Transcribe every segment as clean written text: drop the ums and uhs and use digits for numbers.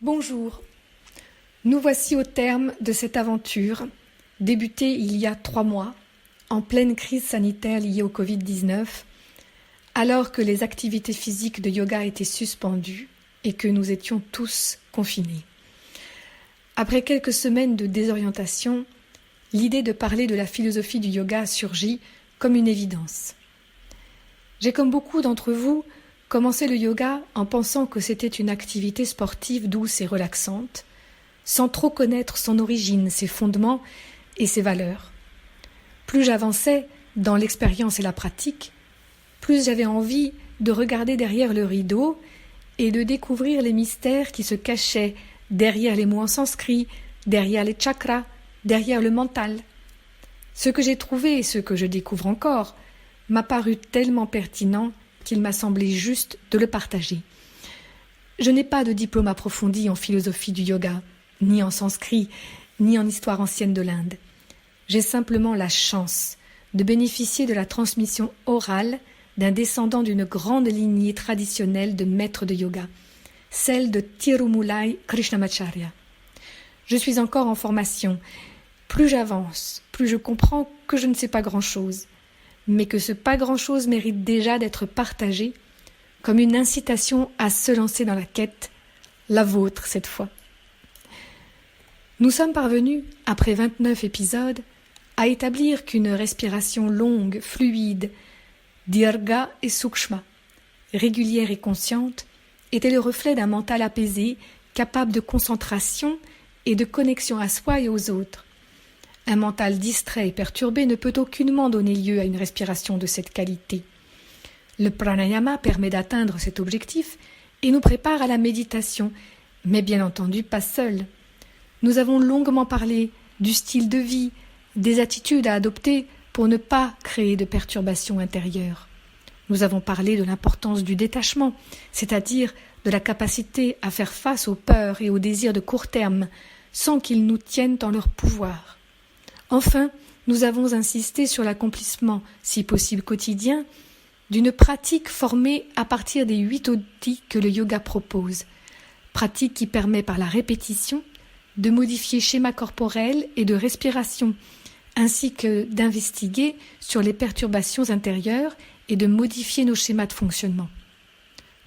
Bonjour, nous voici au terme de cette aventure, débutée il y a 3 mois, en pleine crise sanitaire liée au Covid-19, alors que les activités physiques de yoga étaient suspendues et que nous étions tous confinés. Après quelques semaines de désorientation, l'idée de parler de la philosophie du yoga a surgi comme une évidence. J'ai, comme beaucoup d'entre vous, commencé le yoga en pensant que c'était une activité sportive douce et relaxante, sans trop connaître son origine, ses fondements et ses valeurs. Plus j'avançais dans l'expérience et la pratique, plus j'avais envie de regarder derrière le rideau et de découvrir les mystères qui se cachaient derrière les mots en sanskrit, derrière les chakras, derrière le mental. Ce que j'ai trouvé et ce que je découvre encore m'a paru tellement pertinent qu'il m'a semblé juste de le partager. Je n'ai pas de diplôme approfondi en philosophie du yoga, ni en sanskrit, ni en histoire ancienne de l'Inde. J'ai simplement la chance de bénéficier de la transmission orale d'un descendant d'une grande lignée traditionnelle de maîtres de yoga, celle de Tirumulai Krishnamacharya. Je suis encore en formation. Plus j'avance, plus je comprends que je ne sais pas grand-chose, mais que ce pas grand-chose mérite déjà d'être partagé comme une incitation à se lancer dans la quête, la vôtre cette fois. Nous sommes parvenus, après 29 épisodes, à établir qu'une respiration longue, fluide, dirga et sukshma, régulière et consciente, était le reflet d'un mental apaisé, capable de concentration et de connexion à soi et aux autres. Un mental distrait et perturbé ne peut aucunement donner lieu à une respiration de cette qualité. Le pranayama permet d'atteindre cet objectif et nous prépare à la méditation, mais bien entendu pas seul. Nous avons longuement parlé du style de vie, des attitudes à adopter pour ne pas créer de perturbations intérieures. Nous avons parlé de l'importance du détachement, c'est-à-dire de la capacité à faire face aux peurs et aux désirs de court terme, sans qu'ils nous tiennent en leur pouvoir. Enfin, nous avons insisté sur l'accomplissement, si possible quotidien, d'une pratique formée à partir des 8 outils que le yoga propose. Pratique qui permet par la répétition de modifier schémas corporels et de respiration, ainsi que d'investiguer sur les perturbations intérieures et de modifier nos schémas de fonctionnement.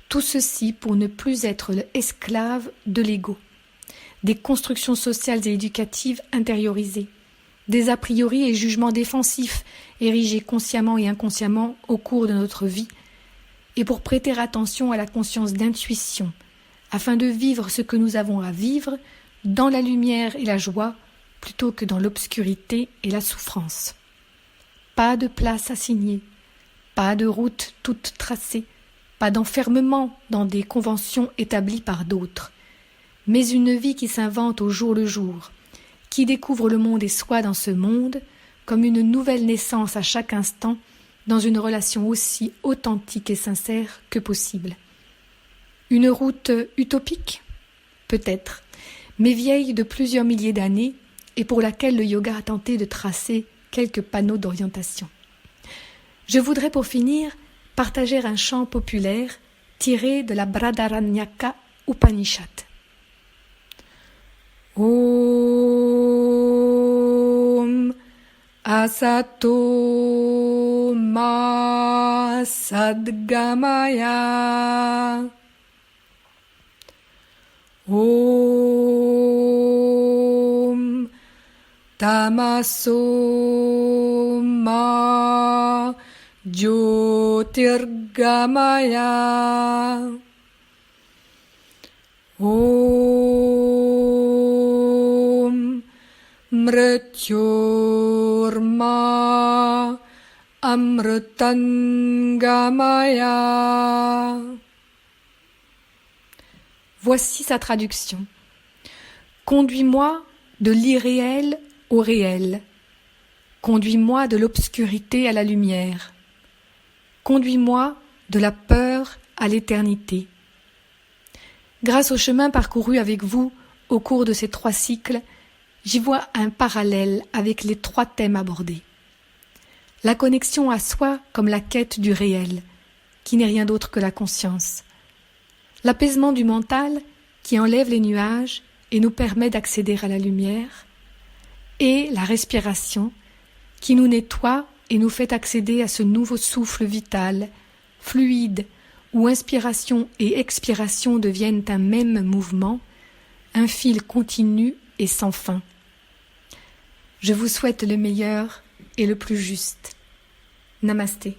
Tout ceci pour ne plus être l'esclave de l'ego, des constructions sociales et éducatives intériorisées, des a priori et jugements défensifs érigés consciemment et inconsciemment au cours de notre vie, et pour prêter attention à la conscience d'intuition, afin de vivre ce que nous avons à vivre dans la lumière et la joie, plutôt que dans l'obscurité et la souffrance. Pas de place assignée, pas de route toute tracée, pas d'enfermement dans des conventions établies par d'autres, mais une vie qui s'invente au jour le jour, qui découvre le monde et soi dans ce monde comme une nouvelle naissance à chaque instant dans une relation aussi authentique et sincère que possible. Une route utopique ? Peut-être, mais vieille de plusieurs milliers d'années et pour laquelle le yoga a tenté de tracer quelques panneaux d'orientation. Je voudrais pour finir partager un chant populaire tiré de la Bradaranyaka Upanishad. Om Asato Ma Sadgamaya Om Tamaso Ma Jyotirgamaya Om Mrityorma Amritangamaya. Voici sa traduction. Conduis-moi de l'irréel au réel. Conduis-moi de l'obscurité à la lumière. Conduis-moi de la peur à l'éternité. Grâce au chemin parcouru avec vous au cours de ces 3 cycles, j'y vois un parallèle avec les 3 thèmes abordés. La connexion à soi comme la quête du réel, qui n'est rien d'autre que la conscience. L'apaisement du mental qui enlève les nuages et nous permet d'accéder à la lumière, et la respiration qui nous nettoie et nous fait accéder à ce nouveau souffle vital, fluide, où inspiration et expiration deviennent un même mouvement, un fil continu et sans fin. Je vous souhaite le meilleur et le plus juste. Namasté.